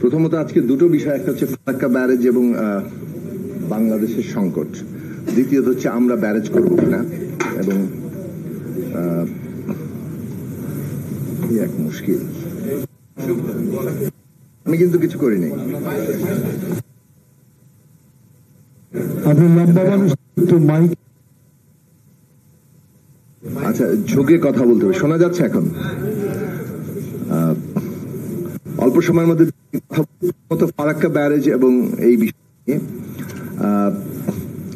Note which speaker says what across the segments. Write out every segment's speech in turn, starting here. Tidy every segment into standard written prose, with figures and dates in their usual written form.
Speaker 1: প্রথমত আজকে দুটো বিষয়, একটা হচ্ছে ফারাক্কা ব্যারেজ এবং বাংলাদেশের সংকট, দ্বিতীয়ত হচ্ছে আমরা ব্যারেজ করব কিনা এবং এক মুশকিল। আমি কিন্তু কিছু করিনি। আচ্ছা, ঝুঁকে কথা বলতে হবে। শোনা যাচ্ছে এখন? অল্প সময়ের মধ্যে ফারাক্কা ব্যারেজ এবং এই বিষয়ে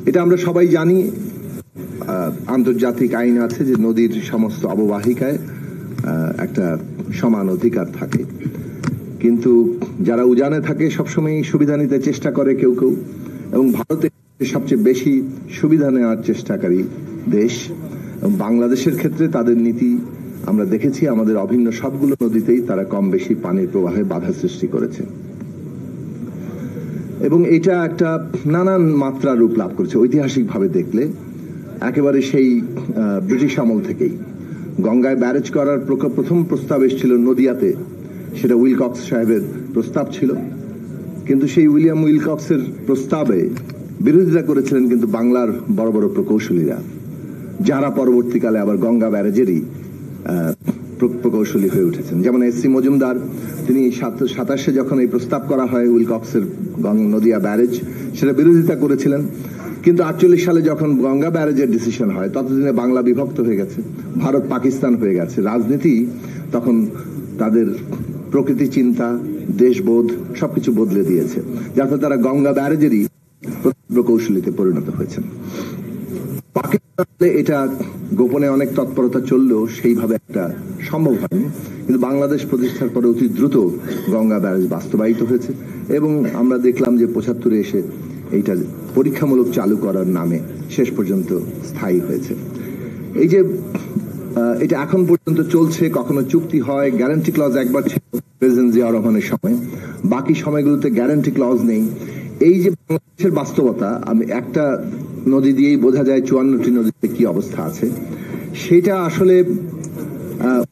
Speaker 1: এটা আমরা সবাই জানি, আন্তর্জাতিক আইন আছে যে নদীর সমস্ত অববাহিকায় একটা সমান অধিকার থাকে, কিন্তু যারা উজানে থাকে সবসময় সুবিধা নিতে চেষ্টা করে কেউ কেউ, এবং ভারতে সবচেয়ে বেশি সুবিধা নেওয়ার চেষ্টাকারী দেশ। এবং বাংলাদেশের ক্ষেত্রে তাদের নীতি আমরা দেখেছি, আমাদের অভিন্ন সবগুলো নদীতেই তারা কম বেশি পানির প্রবাহে বাধা সৃষ্টি করেছে, এবং এটা একটা নানান মাত্রা রূপ লাভ করেছে। ঐতিহাসিকভাবে দেখলে একেবারে সেই ব্রিটিশ আমল থেকেই গঙ্গায় ব্যারেজ করার প্রথম প্রস্তাব এসেছিল নদিয়াতে, সেটা উইলকক্স সাহেবের প্রস্তাব ছিল, কিন্তু সেই উইলিয়াম উইলকক্সের প্রস্তাবে বিরোধিতা করেছিলেন কিন্তু বাংলার বড় বড় প্রকৌশলীরা, যারা পরবর্তীকালে আবার গঙ্গা ব্যারেজেরই প্রকৌশলী হয়ে উঠেছেন। যেমন এস.সি. মজুমদার, তিনি 27 যখন এই প্রস্তাব করা হয় উইলকক্সের নদিয়া ব্যারেজ, সেটা বিরোধিতা করেছিলেন, কিন্তু 48 সালে যখন গঙ্গা ব্যারেজের ডিসিশন হয় ততদিনে বাংলা বিভক্ত হয়ে গেছে, ভারত পাকিস্তান হয়ে গেছে, রাজনীতি তখন তাদের প্রকৃতি চিন্তা, দেশবোধ সবকিছু বদলে দিয়েছে, যাতে তারা গঙ্গা ব্যারেজেরই প্রকৌশলীতে পরিণত হয়েছেন। পাকিস্তানে এটা গোপনে অনেক তৎপরতা চললেও সেইভাবে একটা সম্ভব হয়নি, কিন্তু বাংলাদেশ প্রতিষ্ঠার পরে অতি দ্রুত গঙ্গা ব্যারেজ বাস্তবায়িত হয়েছে, এবং আমরা দেখলাম যে 75 এসে এইটা পরীক্ষামূলক চালু করার নামে শেষ পর্যন্ত স্থায়ী হয়েছে। এই যে এটা এখন পর্যন্ত চলছে, কখনো চুক্তি হয়, গ্যারান্টি ক্লজ একবার ছিল প্রেসিডেন্ট জিয়া রহমানের সময়, বাকি সময়গুলোতে গ্যারান্টি ক্লজ নেই। এই যে বাংলাদেশের বাস্তবতা, আমি একটা নদী দিয়েই বোঝা যায় 54টি নদীতে কি অবস্থা আছে। সেটা আসলে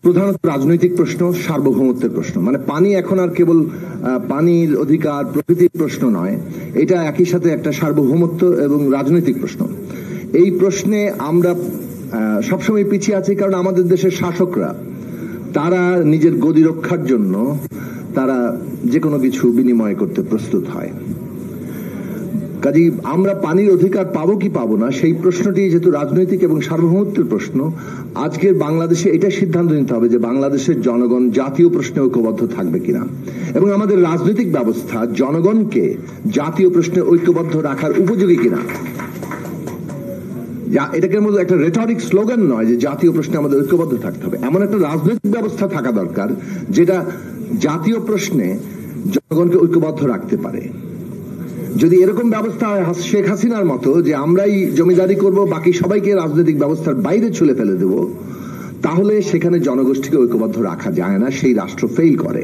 Speaker 1: প্রধানত রাজনৈতিক প্রশ্ন, সার্বভৌমত্বের প্রশ্ন। মানে পানি এখন আর কেবল পানির অধিকার, প্রকৃতির প্রশ্ন নয়, এটা একই সাথে একটা সার্বভৌমত্ব এবং রাজনৈতিক প্রশ্ন। এই প্রশ্নে আমরা সবসময় পিছিয়ে আছি, কারণ আমাদের দেশের শাসকরা তারা নিজের গদি রক্ষার জন্য তারা যে কোনো কিছু বিনিময় করতে প্রস্তুত হয়। কাজেই আমরা পানির অধিকার পাবো কি পাবো না, সেই প্রশ্নটি যেহেতু রাজনৈতিক এবং সার্বভৌমত্বের প্রশ্ন, আজকের বাংলাদেশে এটা সিদ্ধান্ত নিতে হবে যে বাংলাদেশের জনগণ জাতীয় প্রশ্নে ঐক্যবদ্ধ থাকবে কিনা, এবং আমাদের রাজনৈতিক ব্যবস্থা জনগণকে জাতীয় প্রশ্নে ঐক্যবদ্ধ রাখার উপযোগী কিনা। এটাকে মধ্যে একটা রেটরিক স্লোগান নয় যে জাতীয় প্রশ্নে আমাদের ঐক্যবদ্ধ থাকতে হবে, এমন একটা রাজনৈতিক ব্যবস্থা থাকা দরকার যেটা জাতীয় প্রশ্নে জনগণকে ঐক্যবদ্ধ রাখতে পারে। যদি এরকম ব্যবস্থা হয় শেখ হাসিনার মতো, যে আমরাই জমিদারি করব, বাকি সবাইকে রাজনৈতিক ব্যবস্থার বাইরে ছুলে ফেলে দেব, তাহলে সেখানে জনগোষ্ঠীকে ঐক্যবদ্ধ রাখা যায় না, সেই রাষ্ট্র ফেল করে।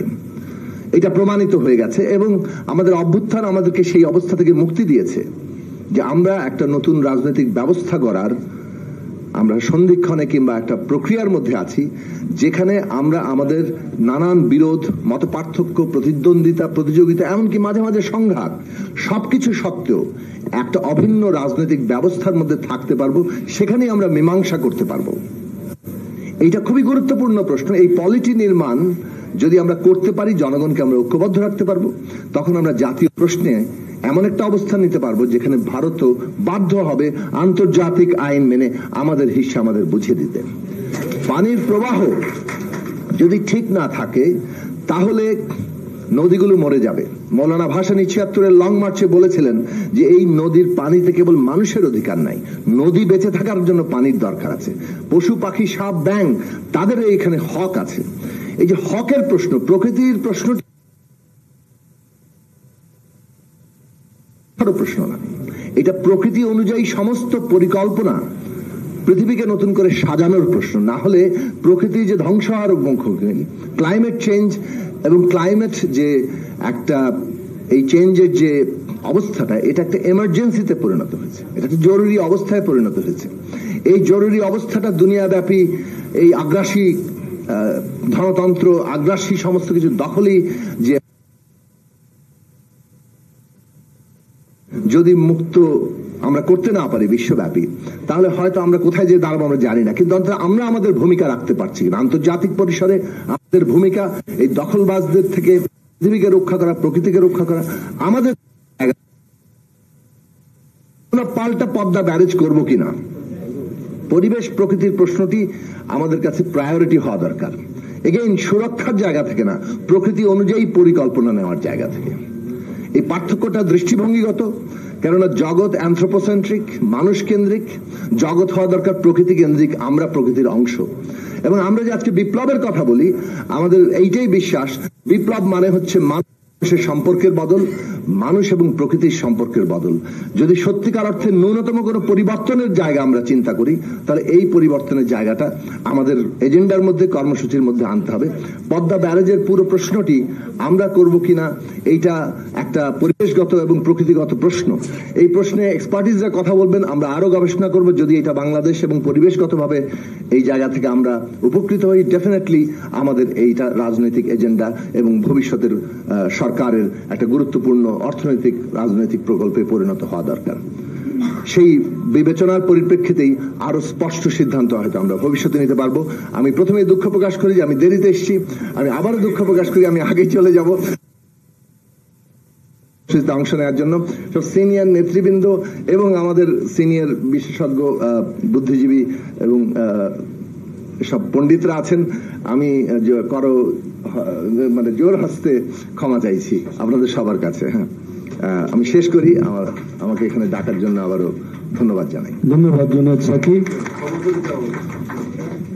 Speaker 1: এটা প্রমাণিত হয়ে গেছে, এবং আমাদের অভ্যুত্থান আমাদেরকে সেই অবস্থা থেকে মুক্তি দিয়েছে যে আমরা একটা নতুন রাজনৈতিক ব্যবস্থা গড়ার আমরা সন্ধিক্ষণে কিংবা একটা প্রক্রিয়ার মধ্যে আছি, যেখানে আমরা আমাদের নানান বিরোধ, মত পার্থক্য, প্রতিদ্বন্দ্বিতা, প্রতিযোগিতা, এমনকি মাঝে মাঝে সংঘাত, সবকিছু সত্ত্বেও একটা অভিন্ন রাজনৈতিক ব্যবস্থার মধ্যে থাকতে পারবো, সেখানেই আমরা মীমাংসা করতে পারবো। এইটা খুবই গুরুত্বপূর্ণ প্রশ্ন। এই পলিটি নির্মাণ যদি আমরা করতে পারি, জনগণকে আমরা ঐক্যবদ্ধ রাখতে পারবো, তখন আমরা জাতীয় প্রশ্নে এমন একটা অবস্থান নিতে পারবো যেখানে ভারতও বাধ্য হবে আন্তর্জাতিক আইন মেনে আমাদের হিস্সা আমাদের বুঝিয়ে দিতে। পানির প্রবাহ যদি ঠিক না থাকে তাহলে নদীগুলো মরে যাবে। মৌলানা ভাসানী 76-এর লং মার্চে বলেছিলেন যে এই নদীর পানিতে কেবল মানুষের অধিকার নাই, নদী বেঁচে থাকার জন্য পানির দরকার আছে। পশু পাখি, সাপ, ব্যাঙ, তাদের এখানে হক আছে। এই যে হকের প্রশ্ন, প্রকৃতির প্রশ্ন প্রশ্ন না, এটা প্রকৃতি অনুযায়ী সমস্ত পরিকল্পনা পৃথিবীকে নতুন করে সাজানোর প্রশ্ন। না হলে প্রকৃতি যে ধ্বংস হওয়ার মুখোমুখি, ক্লাইমেট চেঞ্জ এবং ক্লাইমেট যে একটা এই চেঞ্জের যে অবস্থাটা, এটা একটা এমার্জেন্সিতে পরিণত হয়েছে, এটা একটা জরুরি অবস্থায় পরিণত হয়েছে। এই জরুরি অবস্থাটা দুনিয়াব্যাপী এই আগ্রাসী ধনতন্ত্র, আগ্রাসী সমস্ত কিছু দখলই যে যদি মুক্ত আমরা করতে না পারি বিশ্বব্যাপী, তাহলে হয়তো আমরা কোথায় যে দাঁড়াবো আমরা জানি না, কিন্তু অন্তত আমরা আমাদের ভূমিকা রাখতে পারছি কিনা আন্তর্জাতিক পরিসরে। আমাদের ভূমিকা এই দখলবাজদের থেকে পৃথিবীকে রক্ষা করা, প্রকৃতিকে রক্ষা করা। আমাদের পাল্টা পদ্মা ব্যারেজ করব কিনা, পরিবেশ প্রকৃতির প্রশ্নটি আমাদের কাছে প্রায়োরিটি হওয়া দরকার। এগেইন সুরক্ষার জায়গা থেকে না, প্রকৃতি অনুযায়ী পরিকল্পনা নেওয়ার জায়গা থেকে। এই পার্থক্যটা দৃষ্টিভঙ্গিগত, কেননা জগৎ অ্যানথ্রোপোসেন্ট্রিক, মানুষ কেন্দ্রিক। জগৎ হওয়া দরকার প্রকৃতি কেন্দ্রিক, আমরা প্রকৃতির অংশ। এবং আমরা যে আজকে বিপ্লবের কথা বলি, আমাদের এইটাই বিশ্বাস, বিপ্লব মানে হচ্ছে মানুষের সম্পর্কের বদল, মানুষ এবং প্রকৃতির সম্পর্কের বদল। যদি সত্যিকার অর্থে ন্যূনতম কোনো পরিবর্তনের জায়গা আমরা চিন্তা করি, তাহলে এই পরিবর্তনের জায়গাটা আমাদের এজেন্ডার মধ্যে, কর্মসূচির মধ্যে আনতে হবে। পদ্মা ব্যারেজের পুরো প্রশ্নটি আমরা করব কিনা, এইটা একটা পরিবেশগত এবং প্রকৃতিগত প্রশ্ন। এই প্রশ্নে এক্সপার্টিসরা কথা বলবেন, আমরা আরো গবেষণা করব। যদি এটা বাংলাদেশ এবং পরিবেশগতভাবে এই জায়গা থেকে আমরা উপকৃত হই, ডেফিনেটলি আমাদের এইটা রাজনৈতিক এজেন্ডা এবং ভবিষ্যতের সরকারের একটা গুরুত্বপূর্ণ অর্থনৈতিক রাজনৈতিক প্রকল্পে পরিণত হওয়া দরকার। সেই বিবেচনার পরিপ্রেক্ষিতেই আরো স্পষ্ট সিদ্ধান্ত হয়তো আমরা ভবিষ্যতে নিতে পারবো। আমি প্রথমে দুঃখ প্রকাশ করি যে আমি দেরিতে এসেছি, আমি আবারও দুঃখ প্রকাশ করি আমি আগে চলে যাব অংশ নেওয়ার জন্য। সব সিনিয়র নেতৃবৃন্দ এবং আমাদের সিনিয়র বিশেষজ্ঞ বুদ্ধিজীবী এবং সব পণ্ডিতরা আছেন, আমি মানে জোর হস্তে ক্ষমা চাইছি আপনাদের সবার কাছে। হ্যাঁ, আমি শেষ করি। আমাকে এখানে ডাকার জন্য আবারও ধন্যবাদ জানাই।
Speaker 2: ধন্যবাদ জনাব সাকি।